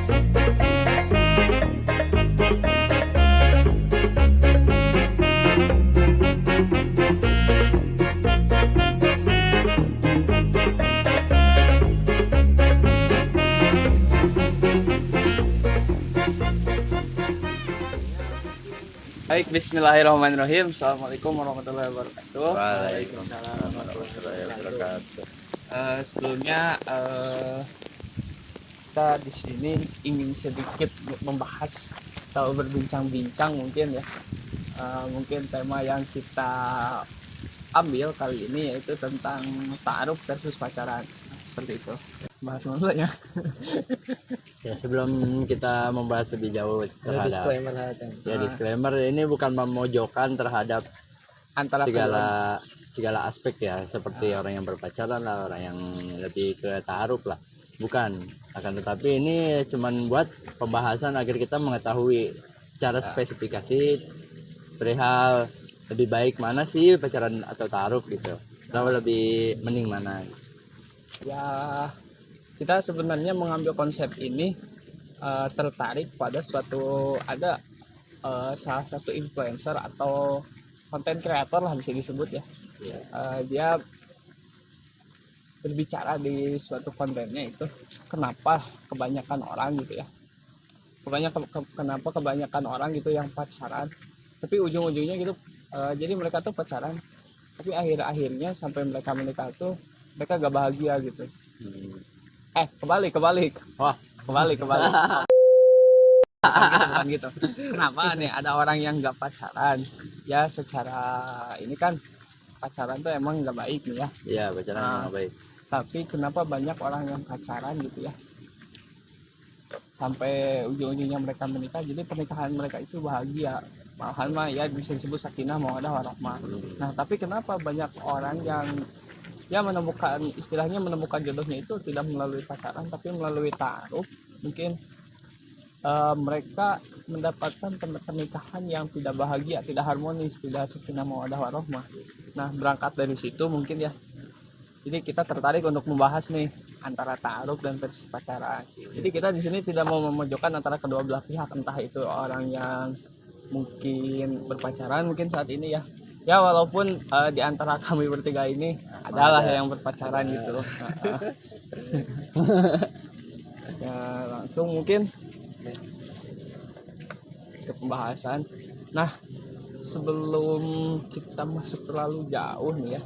Baik, bismillahirrahmanirrahim. Assalamualaikum warahmatullahi wabarakatuh. Waalaikumsalam warahmatullahi wabarakatuh. Sebelumnya kita di sini ingin sedikit membahas atau berbincang-bincang mungkin ya. Mungkin tema yang kita ambil kali ini yaitu tentang ta'aruf versus pacaran. Seperti itu. Bahas dulu ya. Ya, sebelum kita membahas lebih jauh terhadap disclaimer ini bukan memojokkan terhadap Antara segala aspek ya, seperti orang yang berpacaran lah, orang yang lebih ke ta'aruf lah, bukan. Akan tetapi ini cuman buat pembahasan agar kita mengetahui secara spesifikasi perihal lebih baik mana sih pacaran atau ta'aruf gitu, atau lebih mending mana ya. Kita sebenarnya mengambil konsep ini tertarik pada salah satu influencer atau konten kreator lah bisa disebut ya. Dia berbicara di suatu kontennya itu kenapa kebanyakan orang gitu ya. Kenapa kebanyakan orang gitu yang pacaran tapi ujung-ujungnya gitu jadi mereka tuh pacaran tapi akhir-akhirnya sampai mereka menikah tuh mereka gak bahagia gitu. Kebalik. Wah, kebalik. Bukan gitu. Kenapa nih ada orang yang nggak pacaran? Ya secara ini kan pacaran tuh emang nggak baik nih ya. Iya, pacaran nggak baik. Tapi kenapa banyak orang yang pacaran gitu ya? Sampai ujung-ujungnya mereka menikah, jadi pernikahan mereka itu bahagia. Malahan mah ya bisa disebut sakinah mawaddah warahmah. Nah, tapi kenapa banyak orang yang ya menemukan jodohnya itu tidak melalui pacaran tapi melalui ta'aruf? Mungkin mereka mendapatkan pernikahan yang tidak bahagia, tidak harmonis, tidak sakinah mawaddah warahmah. Nah, berangkat dari situ mungkin ya. Jadi kita tertarik untuk membahas nih antara ta'aruf dan versus pacaran. Jadi kita di sini tidak mau memojokkan antara kedua belah pihak, entah itu orang yang mungkin berpacaran mungkin saat ini ya. Ya walaupun di antara kami bertiga ini adalah yang berpacaran gitu loh. Ya langsung mungkin ke pembahasan. Nah, sebelum kita masuk terlalu jauh nih ya,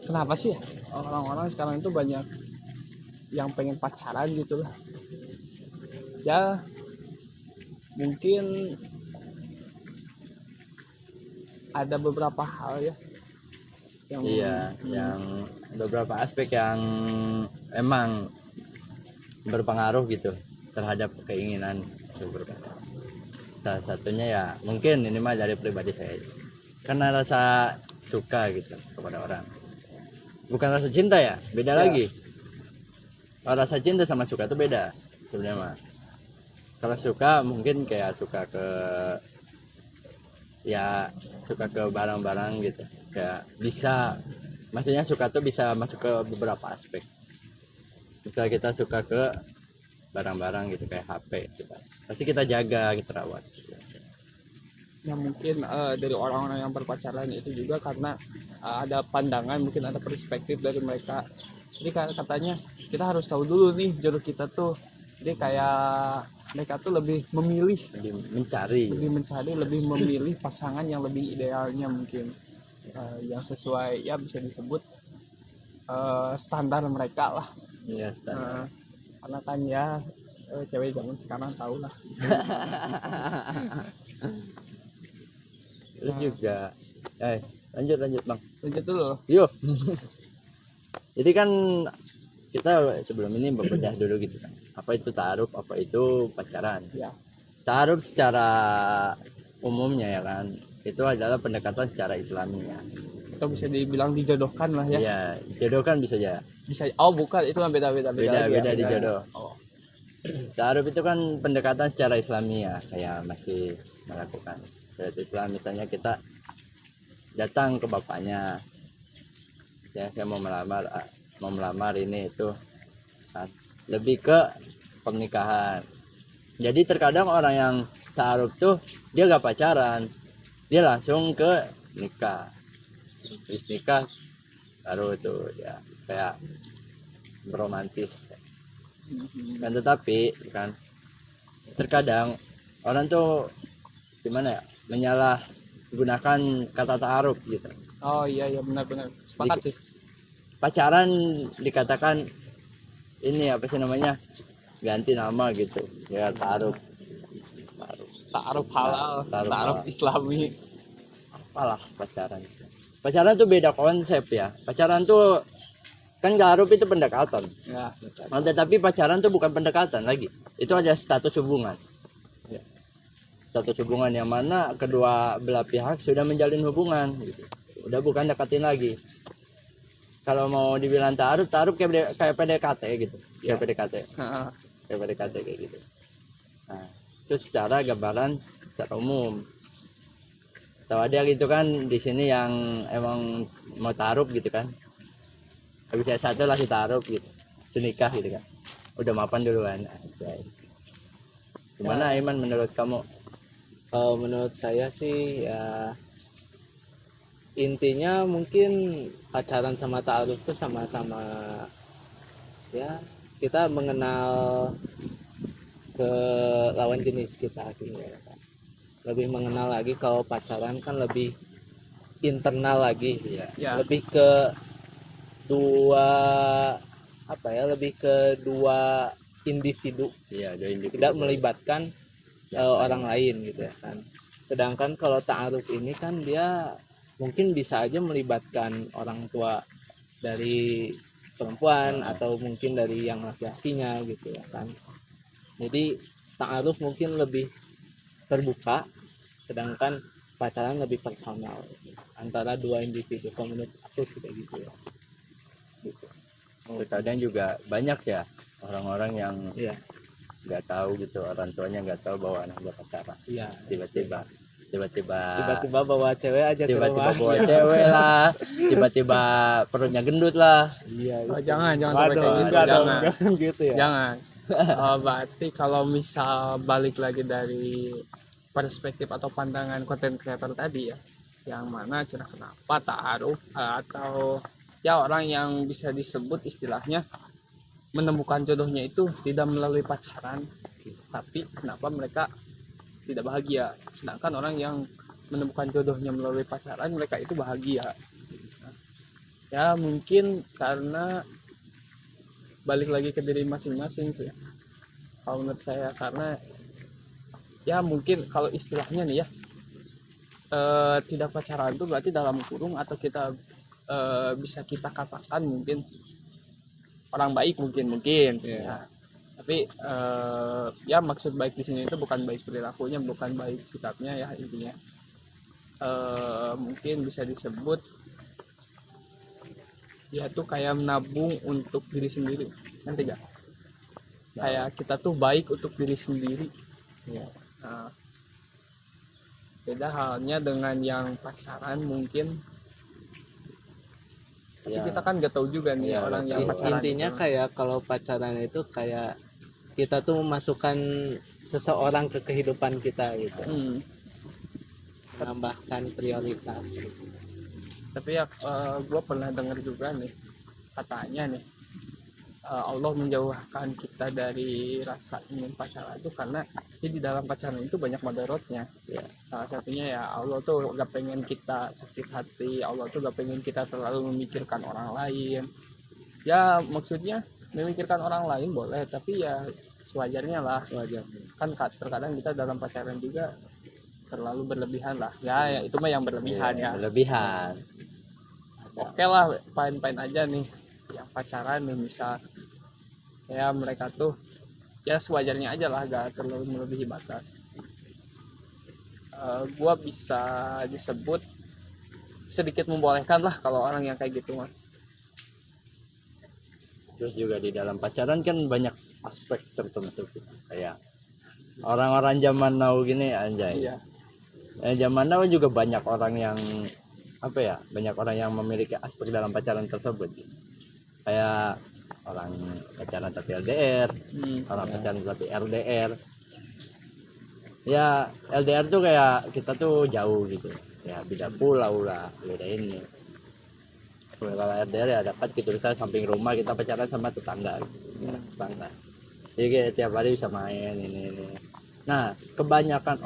kenapa sih ya orang-orang sekarang itu banyak yang pengen pacaran gitu lah ya? Mungkin ada beberapa hal ya yang yang beberapa aspek yang emang berpengaruh gitu terhadap keinginan berpacaran. Salah satunya ya mungkin ini mah dari pribadi saya, karena rasa suka gitu kepada orang, bukan rasa cinta ya, beda lagi. Kalau rasa cinta sama suka itu beda sebenarnya mah. Kalau suka mungkin kayak suka ke barang-barang gitu, kayak bisa, maksudnya suka tuh bisa masuk ke beberapa aspek. Misal kita suka ke barang-barang gitu kayak HP gitu, pasti kita jaga, kita rawat gitu. Ya mungkin dari orang-orang yang berpacaran itu juga karena ada pandangan, mungkin ada perspektif dari mereka. Jadi katanya kita harus tahu dulu nih jodoh kita tuh. Jadi kayak mereka tuh lebih memilih pasangan yang lebih idealnya mungkin yang sesuai ya bisa disebut standar mereka lah. Iya, standar. Karena kan ya cewek zaman sekarang tahu lah. Terus juga lanjut bang, lanjut dulu yuk. Jadi kan kita sebelum ini bebedah dulu gitu kan, apa itu ta'aruf, apa itu pacaran ya. Ta'aruf secara umumnya ya kan, itu adalah pendekatan secara Islami ya, atau bisa dibilang dijodohkan lah ya. Iya, jodohkan bisa bukan, itu kan beda di jodoh. Ta'aruf itu kan pendekatan secara Islami ya, kayak masih melakukan secara Islam. Misalnya kita datang ke bapaknya, ya saya mau melamar ini itu, lebih ke pernikahan. Jadi terkadang orang yang ta'aruf tuh dia gak pacaran, dia langsung ke nikah. Habis nikah baru tuh ya kayak beromantis. Dan tetapi kan terkadang orang tuh gimana ya, menyalahgunakan kata ta'aruf gitu. Oh iya benar-benar sepakat sih. Pacaran dikatakan ini apa sih namanya, ganti nama gitu ya, ta'aruf. Ta'aruf halal, Ta'aruf ta'aruf halal. islami. Apalah pacaran tuh beda konsep ya. Pacaran tuh kan ta'aruf itu pendekatan. Ya, Tetapi pacaran tuh bukan pendekatan lagi, itu ada status hubungan. Status hubungan yang mana kedua belah pihak sudah menjalin hubungan gitu. Udah bukan deketin lagi. Kalau mau dibilang ta'aruf kayak PDKT gitu. Ya. Kayak PDKT. Kayak PDKT kayak gitu. Nah, itu secara gambaran secara umum. Tahu ada gitu kan di sini yang emang mau ta'aruf gitu kan. Habis S1 lah ta'aruf gitu. Nikah gitu kan. Udah mapan duluan. Gimana Iman menurut kamu? Kalau menurut saya sih ya intinya mungkin pacaran sama ta'aruf itu sama-sama ya kita mengenal ke lawan jenis kita gitu ya kan. Lebih mengenal lagi. Kalau pacaran kan lebih internal lagi Ya. lebih ke dua apa ya, lebih ke dua individu, Iya, tidak melibatkan orang lain gitu ya kan. Sedangkan kalau ta'aruf ini kan dia mungkin bisa aja melibatkan orang tua dari perempuan atau mungkin dari yang laki-lakinya gitu ya kan. Jadi ta'aruf mungkin lebih terbuka, sedangkan pacaran lebih personal antara dua individu. Kalau menurut aku kayak gitu ya. Gitu. Terkadang juga banyak ya orang-orang yang Iya. nggak tahu gitu, orang tuanya nggak tahu bahwa anaknya pacaran. Iya. Tiba-tiba bawa cewek aja ke tiba-tiba rumah. bawa cewek lah, tiba-tiba perutnya gendut lah. Iya. Oh, jangan sampai Waduh, kayak gitu. enggak dong, Jangan. jangan gitu ya. Jangan. Berarti kalau misal balik lagi dari perspektif atau pandangan konten creator tadi ya, yang mana cara kenapa ta'aruf atau ya orang yang bisa disebut istilahnya menemukan jodohnya itu tidak melalui pacaran, tapi kenapa mereka tidak bahagia, sedangkan orang yang menemukan jodohnya melalui pacaran mereka itu bahagia. Ya mungkin karena balik lagi ke diri masing-masing sih kalau menurut saya, karena ya mungkin kalau istilahnya nih ya tidak pacaran itu berarti dalam kurung atau kita bisa kita katakan mungkin orang baik mungkin ya. Tapi ya maksud baik di sini itu bukan baik perilakunya, bukan baik sikapnya ya intinya. Mungkin bisa disebut ya tuh kayak menabung untuk diri sendiri, nanti gak? Kayak kita tuh baik untuk diri sendiri ya. Beda halnya dengan yang pacaran mungkin, tapi Ya. kita kan nggak tahu juga nih Ya, orang yang pacaran Intinya itu. kayak kalau pacaran itu kayak kita tuh memasukkan seseorang ke kehidupan kita gitu, menambahkan prioritas. Tapi ya gue pernah dengar juga nih katanya nih Allah menjauhkan kita dari rasa ingin pacaran itu karena di dalam pacaran itu banyak mudaratnya ya. Salah satunya ya Allah tuh gak pengen kita sakit hati, Allah tuh gak pengen kita terlalu memikirkan orang lain. Ya maksudnya memikirkan orang lain boleh, tapi ya sewajarnya lah. Kan terkadang kita dalam pacaran juga terlalu berlebihan lah ya, itu mah yang berlebihan ya. Berlebihan. Oke lah, fine aja nih yang pacaran nih, misal ya mereka tuh ya sewajarnya aja lah, gak terlalu melebihi batas. Gua bisa disebut sedikit membolehkan lah kalau orang yang kayak gitu mah. Terus juga di dalam pacaran kan banyak aspek tertentu kayak orang-orang zaman now gini anjay. Iya. Zaman now juga banyak orang yang apa ya, banyak orang yang memiliki aspek dalam pacaran tersebut. Kayak orang pacaran tapi LDR, orang Ya. pacaran tapi LDR. Ya LDR tuh kayak kita tuh jauh gitu, ya beda pulau lah, beda ini. Kalau LDR ya dapat gitu, misalnya samping rumah kita pacaran sama tetangga gitu. Tetangga, jadi kayak tiap hari bisa main ini. Nah kebanyakan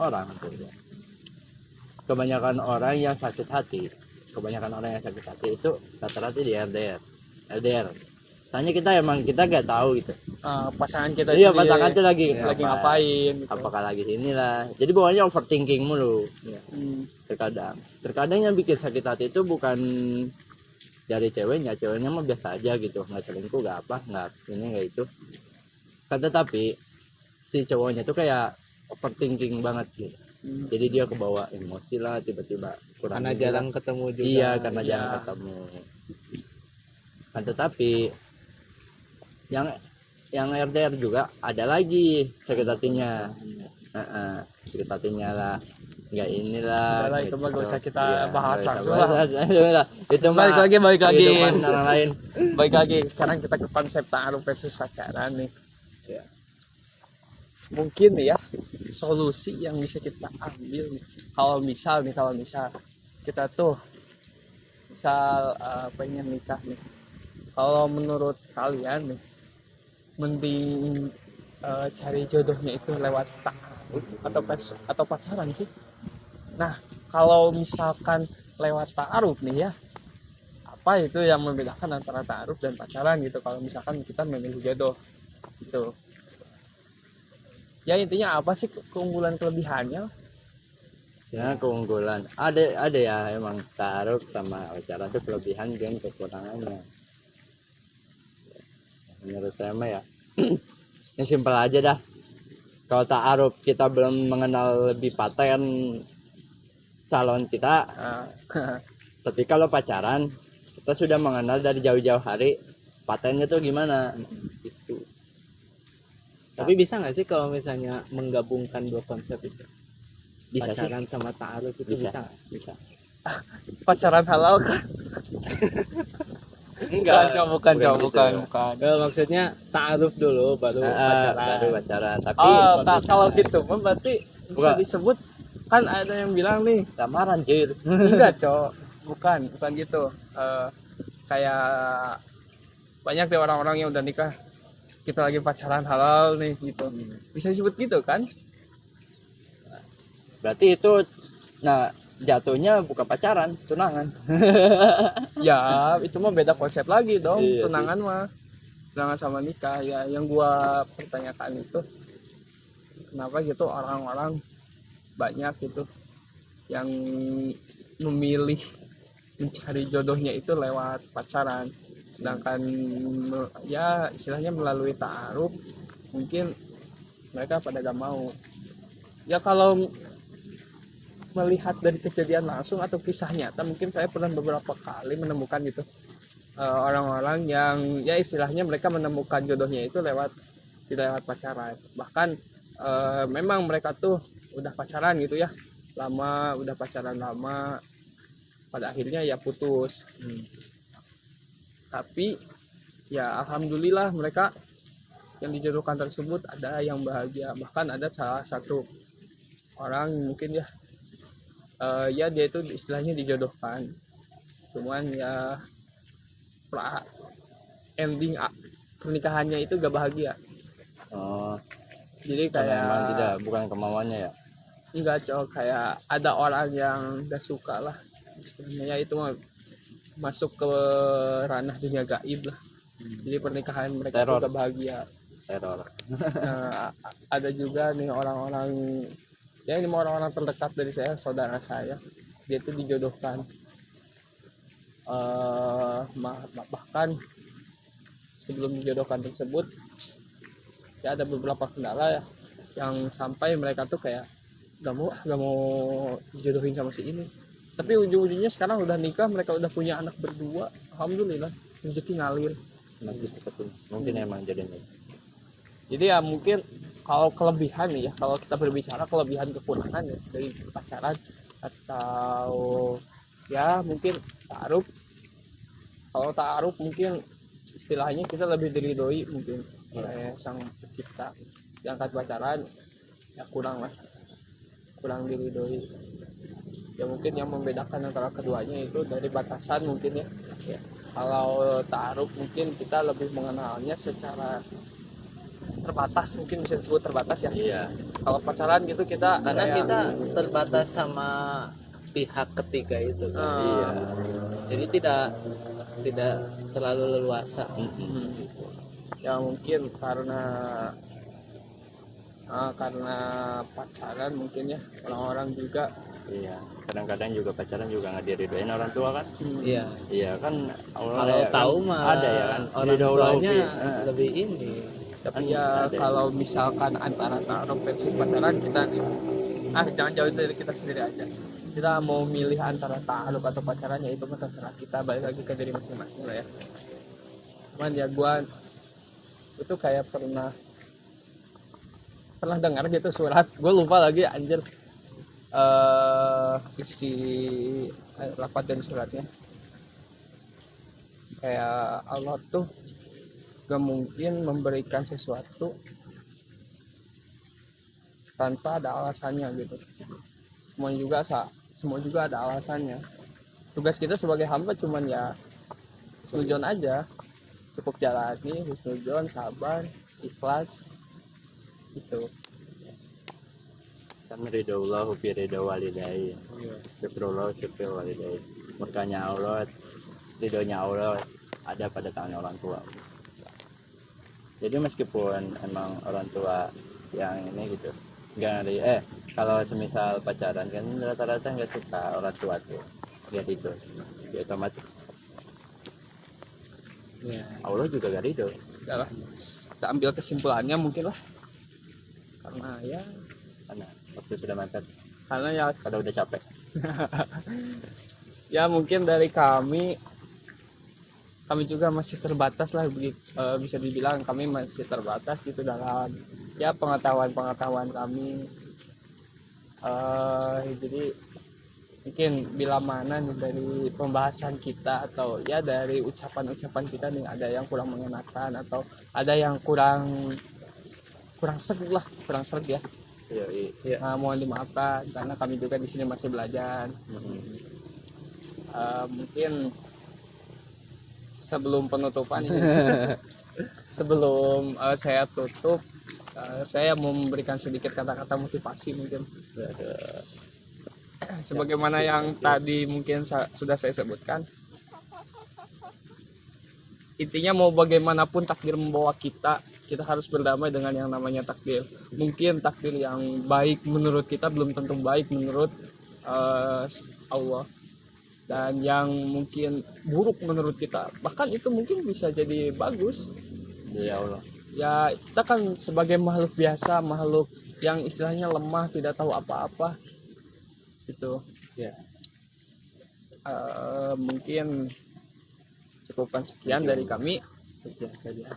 orang yang sakit hati itu rata-rata di LDR. Tanya kita gak tahu gitu. Pasangan kita Iya, itu pasangan tuh lagi ngapain gitu. apakah lagi inilah, jadi bawaannya overthinking mulu. Terkadang yang bikin sakit hati itu bukan dari ceweknya mah biasa aja gitu, nggak selingkuh, nggak apa, nggak ini nggak itu kan, tetapi si cowoknya tuh kayak overthinking banget gitu. Jadi dia kebawa emosi lah, tiba-tiba kurang Karena ini jarang lah. ketemu juga. Iya, karena Iya. jarang ketemu kan. Tetapi yang RDR juga ada lagi sakit hatinya. Sakit hatinya lah, nggak inilah. Udah lah, itu mah gak usah kita bahas nggak langsung usah lah. bahas. Itu mah Balik lagi. kehidupan orang lain. Baik lagi, sekarang kita ke konsep ta'aruf versus pacaran nih. Ya. Mungkin ya solusi yang bisa kita ambil nih. Kalau misal kita tuh pengen nikah nih. Kalau menurut kalian nih, mending cari jodohnya itu lewat ta'aruf atau pacaran sih? Nah, kalau misalkan lewat ta'aruf nih ya, apa itu yang membedakan antara ta'aruf dan pacaran gitu, kalau misalkan kita memilih jodoh gitu. Ya intinya apa sih keunggulan kelebihannya? Ya, keunggulan ada ya, emang taruh sama pacaran tuh kelebihan dan kekurangannya. Menurut saya mah ya yang simpel aja dah. Kalau ta'aruf kita belum mengenal lebih paten calon kita, tapi kalau pacaran kita sudah mengenal dari jauh-jauh hari patennya tuh gimana gitu. Tapi bisa nggak sih kalau misalnya menggabungkan dua konsep itu? Bisa sih, Pacaran sama ta'aruf itu bisa nggak? bisa. Pacaran halal kan? Bukan. Maksudnya ta'aruf dulu baru pacaran. Baru pacaran, tapi Kalau gitu mah berarti bisa Bukan. disebut, kan ada yang bilang nih, lamaran jir. enggak cok, bukan gitu. Kayak banyak deh orang-orang yang udah nikah, kita lagi pacaran halal nih gitu, bisa disebut gitu kan? Berarti itu, nah jatuhnya bukan pacaran, tunangan. Ya itu mah beda konsep lagi dong. Iya Tunangan sama nikah ya. Yang gua pertanyakan itu, kenapa gitu orang-orang banyak gitu yang memilih mencari jodohnya itu lewat pacaran, sedangkan ya istilahnya melalui ta'aruf mungkin mereka pada gak mau. Ya kalau melihat dari kejadian langsung atau kisah nyata, mungkin saya pernah beberapa kali menemukan gitu orang-orang yang ya istilahnya mereka menemukan jodohnya itu tidak lewat pacaran. Bahkan memang mereka tuh udah pacaran gitu ya lama, pada akhirnya ya putus. Tapi ya alhamdulillah mereka yang dijodohkan tersebut ada yang bahagia. Bahkan ada salah satu orang mungkin ya ya dia itu istilahnya dijodohkan, cuman ya ending pernikahannya itu gak bahagia. Jadi Karena kayak emang bukan kemauannya ya. enggak cowok, kayak ada orang yang gak suka lah istilahnya, ya itu mah masuk ke ranah dunia gaib lah. Jadi pernikahan mereka Teror. tuh gak bahagia. Teror. Nah, ada juga nih orang-orang, ya ini orang-orang terdekat dari saya, saudara saya, dia tuh dijodohkan bahkan sebelum dijodohkan tersebut ya ada beberapa kendala ya, yang sampai mereka tuh kayak gak mau dijodohin sama si ini, tapi ujung-ujungnya sekarang udah nikah, mereka udah punya anak berdua, alhamdulillah, rezeki ngalir. Mungkin emang jadinya. Jadi ya mungkin kalau kelebihan nih ya, kalau kita berbicara kelebihan kekurangan ya dari pacaran atau ya mungkin ta'aruf. Kalau ta'aruf mungkin istilahnya kita lebih diridhoi mungkin oleh sang pencipta. Sedangkan pacaran ya kurang diridhoi. Ya mungkin yang membedakan antara keduanya itu dari batasan mungkin ya. Kalau ta'aruf mungkin kita lebih mengenalnya secara terbatas, mungkin bisa disebut terbatas ya. Iya. Kalau pacaran gitu kita Karena kayak, kita terbatas sama pihak ketiga itu kan. Iya. Jadi tidak terlalu leluasa. ya mungkin karena pacaran mungkin ya orang-orang juga Iya. Kadang-kadang juga pacaran juga nggak diridoin orang tua kan. Iya. Iya kan. Allah Kalau ya kan, tahu mah ada ya kan. orang Ridho Allah tuanya fi. lebih ini. tapi Kan ya ada. kalau misalkan antara ta'aruf versus pacaran kita jangan jauh dari kita sendiri aja. Kita mau milih antara ta'aruf atau pacaran ya itu mah terserah kita, balik lagi ke diri masing-masing lah ya. Cuman ya gua itu kayak pernah dengar gitu surat, gue lupa lagi anjir isi lafaz dari suratnya. Kayak Allah tuh gak mungkin memberikan sesuatu tanpa ada alasannya gitu. Semua juga ada alasannya. Tugas kita sebagai hamba cuman ya husnudzon aja, cukup jalani husnudzon, sabar, ikhlas gitu. Kan ridho Allah fi ridho walidai. Syukrullah syukur walidai. Murkanya Allah, ridhonya Allah ada pada tangan orang tua. Jadi meskipun emang orang tua yang ini gitu nggak ngeri, kalau semisal pacaran kan rata-rata nggak suka orang tua tuh nggak ridho, ya otomatis Ya, Allah juga gak ridho. udah lah. Kita ambil kesimpulannya mungkin lah. Karena Karena waktu sudah mepet, ya kalau udah capek. ya mungkin dari kami juga masih terbatas lah, bisa dibilang kami masih terbatas gitu dalam ya pengetahuan kami. Jadi mungkin bila mana nih dari pembahasan kita atau ya dari ucapan kita nih ada yang kurang mengenakan atau ada yang kurang sreg ya. Iya. Nah, mohon dimaafkan karena kami juga di sini masih belajar. Mungkin sebelum penutupan ini, sebelum saya tutup, saya mau memberikan sedikit kata-kata motivasi mungkin. Sebagaimana yang tadi mungkin sudah saya sebutkan, intinya mau bagaimanapun takdir membawa kita harus berdamai dengan yang namanya takdir. Mungkin takdir yang baik menurut kita belum tentu baik menurut Allah, dan yang mungkin buruk menurut kita bahkan itu mungkin bisa jadi bagus. Ya Allah. Ya kita kan sebagai makhluk biasa, makhluk yang istilahnya lemah, tidak tahu apa-apa gitu Ya. Mungkin cukupkan sekian dari kami. Sekian saja.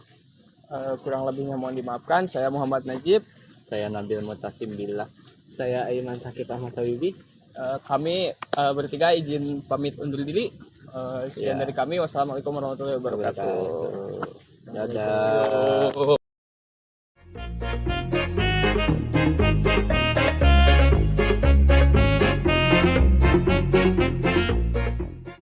Kurang lebihnya mohon dimaafkan. Saya Muhammad Najib. Saya Nabil Mutasim Billah. Saya Aiman Sakib Ahmad Tawibi. Kami bertiga izin pamit undur diri. Sekian Ya. dari kami. Wassalamualaikum warahmatullahi wabarakatuh. Dadah.